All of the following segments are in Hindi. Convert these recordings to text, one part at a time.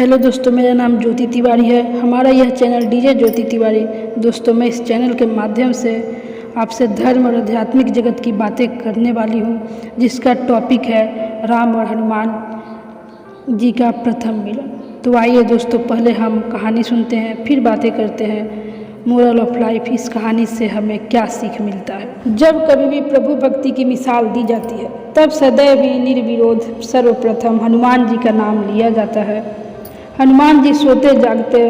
हेलो दोस्तों, मेरा नाम ज्योति तिवारी है। हमारा यह चैनल डीजे ज्योति तिवारी। दोस्तों, मैं इस चैनल के माध्यम से आपसे धर्म और आध्यात्मिक जगत की बातें करने वाली हूँ, जिसका टॉपिक है राम और हनुमान जी का प्रथम मिलन। तो आइए दोस्तों, पहले हम कहानी सुनते हैं, फिर बातें करते हैं। मोरल ऑफ लाइफ, इस कहानी से हमें क्या सीख मिलता है। जब कभी भी प्रभु भक्ति की मिसाल दी जाती है, तब सदैव ही निर्विरोध सर्वप्रथम हनुमान जी का नाम लिया जाता है। हनुमान जी सोते जागते,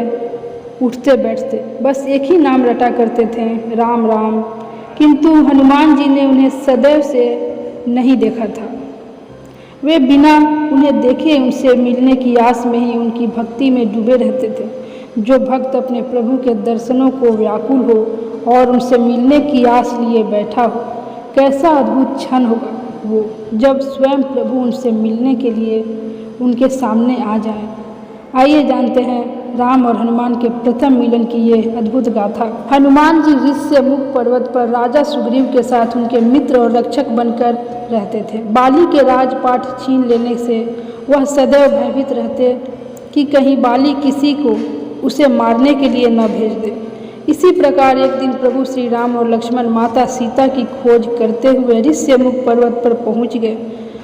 उठते बैठते बस एक ही नाम रटा करते थे, राम राम। किंतु हनुमान जी ने उन्हें सदैव से नहीं देखा था। वे बिना उन्हें देखे उनसे मिलने की आस में ही उनकी भक्ति में डूबे रहते थे। जो भक्त अपने प्रभु के दर्शनों को व्याकुल हो और उनसे मिलने की आस लिए बैठा हो, कैसा अद्भुत क्षण होगा वो, जब स्वयं प्रभु उनसे मिलने के लिए उनके सामने आ जाए। आइए जानते हैं राम और हनुमान के प्रथम मिलन की ये अद्भुत गाथा। हनुमान जी ऋष्यमुख पर्वत पर राजा सुग्रीव के साथ उनके मित्र और रक्षक बनकर रहते थे। बाली के राजपाट छीन लेने से वह सदैव भयभीत रहते कि कहीं बाली किसी को उसे मारने के लिए न भेज दे। इसी प्रकार एक दिन प्रभु श्री राम और लक्ष्मण माता सीता की खोज करते हुए ऋष्यमुख पर्वत पर पहुंच गए।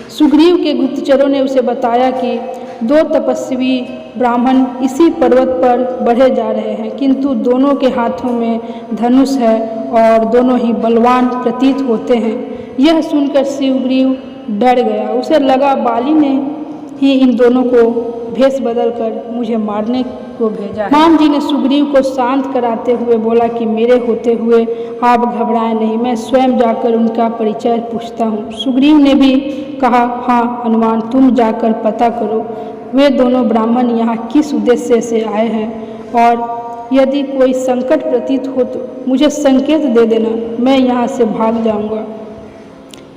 सुग्रीव के गुप्तचरों ने उसे बताया कि 2 तपस्वी ब्राह्मण इसी पर्वत पर बढ़े जा रहे हैं, किंतु दोनों के हाथों में धनुष है और दोनों ही बलवान प्रतीत होते हैं। यह सुनकर सुग्रीव डर गया। उसे लगा बाली ने ही इन दोनों को भेष बदलकर मुझे मारने को भेजा है। हनुमान जी ने सुग्रीव को शांत कराते हुए बोला कि मेरे होते हुए आप घबराएं नहीं, मैं स्वयं जाकर उनका परिचय पूछता हूँ। सुग्रीव ने भी कहा, हाँ हनुमान, तुम जाकर पता करो वे दोनों ब्राह्मण यहाँ किस उद्देश्य से आए हैं, और यदि कोई संकट प्रतीत हो तो मुझे संकेत दे देना, मैं यहाँ से भाग जाऊँगा।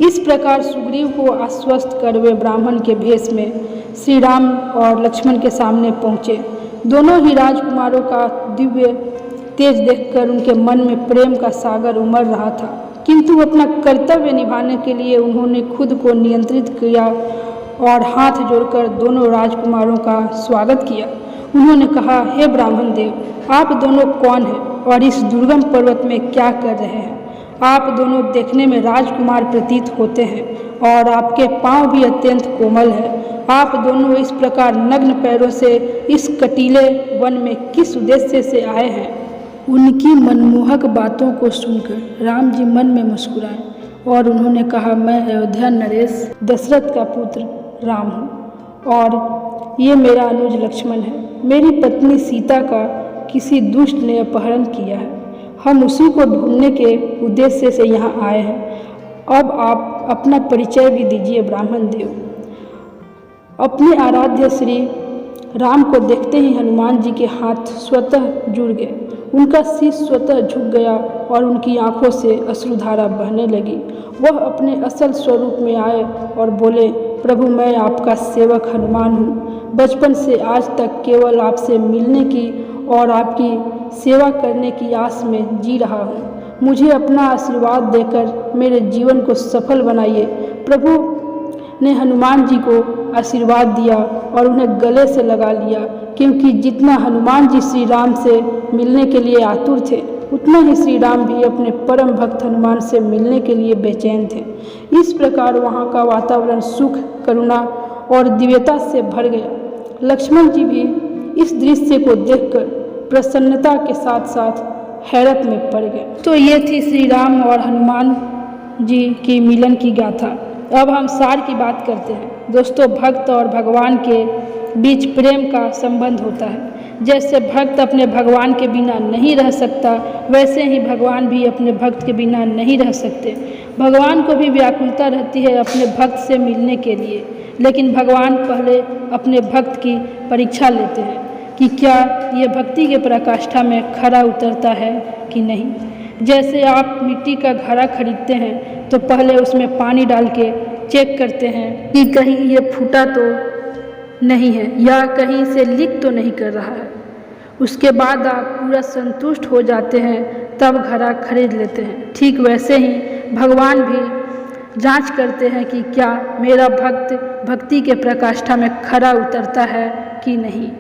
इस प्रकार सुग्रीव को आश्वस्त कर वे ब्राह्मण के भेष में श्री राम और लक्ष्मण के सामने पहुँचे। दोनों ही राजकुमारों का दिव्य तेज देखकर उनके मन में प्रेम का सागर उमड़ रहा था, किंतु अपना कर्तव्य निभाने के लिए उन्होंने खुद को नियंत्रित किया और हाथ जोड़कर दोनों राजकुमारों का स्वागत किया। उन्होंने कहा, हे ब्राह्मण देव, आप दोनों कौन हैं और इस दुर्गम पर्वत में क्या कर रहे हैं? आप दोनों देखने में राजकुमार प्रतीत होते हैं और आपके पांव भी अत्यंत कोमल है। आप दोनों इस प्रकार नग्न पैरों से इस कटीले वन में किस उद्देश्य से आए हैं? उनकी मनमोहक बातों को सुनकर राम जी मन में मुस्कुराए और उन्होंने कहा, मैं अयोध्या नरेश दशरथ का पुत्र राम हूँ और ये मेरा अनुज लक्ष्मण है। मेरी पत्नी सीता का किसी दुष्ट ने अपहरण किया है। हम उसी को ढूंढने के उद्देश्य से यहाँ आए हैं। अब आप अपना परिचय भी दीजिए ब्राह्मण देव। अपने आराध्य श्री राम को देखते ही हनुमान जी के हाथ स्वतः जुड़ गए। उनका शीश स्वतः झुक गया और उनकी आंखों से अश्रुधारा बहने लगी। वह अपने असल स्वरूप में आए और बोले, प्रभु, मैं आपका सेवक हनुमान हूँ। बचपन से आज तक केवल आपसे मिलने की और आपकी सेवा करने की आस में जी रहा हूँ। मुझे अपना आशीर्वाद देकर मेरे जीवन को सफल बनाइए। प्रभु ने हनुमान जी को आशीर्वाद दिया और उन्हें गले से लगा लिया, क्योंकि जितना हनुमान जी श्री राम से मिलने के लिए आतुर थे, उतना ही श्री राम भी अपने परम भक्त हनुमान से मिलने के लिए बेचैन थे। इस प्रकार वहाँ का वातावरण सुख, करुणा और दिव्यता से भर गया। लक्ष्मण जी भी इस दृश्य को देखकर प्रसन्नता के साथ साथ हैरत में पड़ गए। तो ये थी श्री राम और हनुमान जी की मिलन की गाथा। अब हम सार की बात करते हैं। दोस्तों, भक्त और भगवान के बीच प्रेम का संबंध होता है। जैसे भक्त अपने भगवान के बिना नहीं रह सकता, वैसे ही भगवान भी अपने भक्त के बिना नहीं रह सकते। भगवान को भी व्याकुलता रहती है अपने भक्त से मिलने के लिए, लेकिन भगवान पहले अपने भक्त की परीक्षा लेते हैं कि क्या ये भक्ति के पराकाष्ठा में खरा उतरता है कि नहीं। जैसे आप मिट्टी का घड़ा खरीदते हैं तो पहले उसमें पानी डाल के चेक करते हैं कि कहीं ये फूटा तो नहीं है या कहीं से लीक तो नहीं कर रहा है। उसके बाद आप पूरा संतुष्ट हो जाते हैं, तब घड़ा खरीद लेते हैं। ठीक वैसे ही भगवान भी जांच करते हैं कि क्या मेरा भक्त भक्ति के प्रकाष्ठा में खरा उतरता है कि नहीं।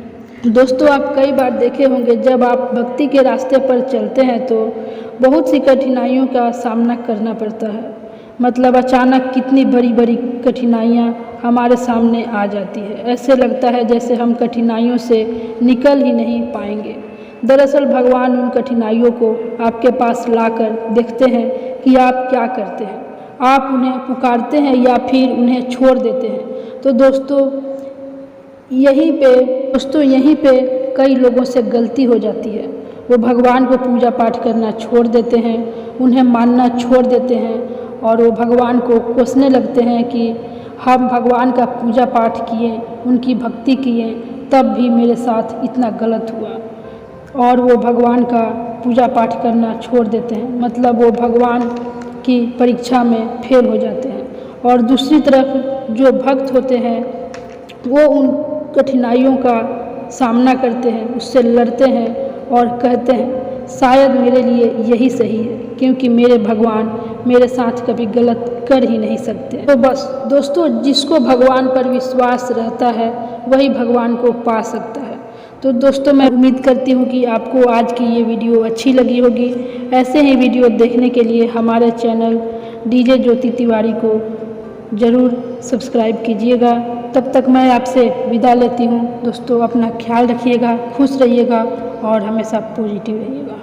दोस्तों, आप कई बार देखे होंगे जब आप भक्ति के रास्ते पर चलते हैं तो बहुत सी कठिनाइयों का सामना करना पड़ता है। मतलब अचानक कितनी बड़ी बड़ी कठिनाइयाँ हमारे सामने आ जाती है। ऐसे लगता है जैसे हम कठिनाइयों से निकल ही नहीं पाएंगे। दरअसल भगवान उन कठिनाइयों को आपके पास लाकर देखते हैं कि आप क्या करते हैं। आप उन्हें पुकारते हैं या फिर उन्हें छोड़ देते हैं। तो दोस्तों यहीं पे कई लोगों से गलती हो जाती है। वो भगवान को पूजा पाठ करना छोड़ देते हैं, उन्हें मानना छोड़ देते हैं और वो भगवान को कोसने लगते हैं कि हम भगवान का पूजा पाठ किए, उनकी भक्ति किए, तब भी मेरे साथ इतना गलत हुआ। और वो भगवान का पूजा पाठ करना छोड़ देते हैं, मतलब वो भगवान की परीक्षा में फेल हो जाते हैं। और दूसरी तरफ जो भक्त होते हैं वो उन कठिनाइयों का सामना करते हैं, उससे लड़ते हैं और कहते हैं शायद मेरे लिए यही सही है, क्योंकि मेरे भगवान मेरे साथ कभी गलत कर ही नहीं सकते। तो बस दोस्तों, जिसको भगवान पर विश्वास रहता है वही भगवान को पा सकता है। तो दोस्तों, मैं उम्मीद करती हूँ कि आपको आज की ये वीडियो अच्छी लगी होगी। ऐसे ही वीडियो देखने के लिए हमारे चैनल डीजे ज्योति तिवारी को ज़रूर सब्सक्राइब कीजिएगा। तब तक मैं आपसे विदा लेती हूँ। दोस्तों, अपना ख्याल रखिएगा, खुश रहिएगा और हमेशा पॉजिटिव रहिएगा।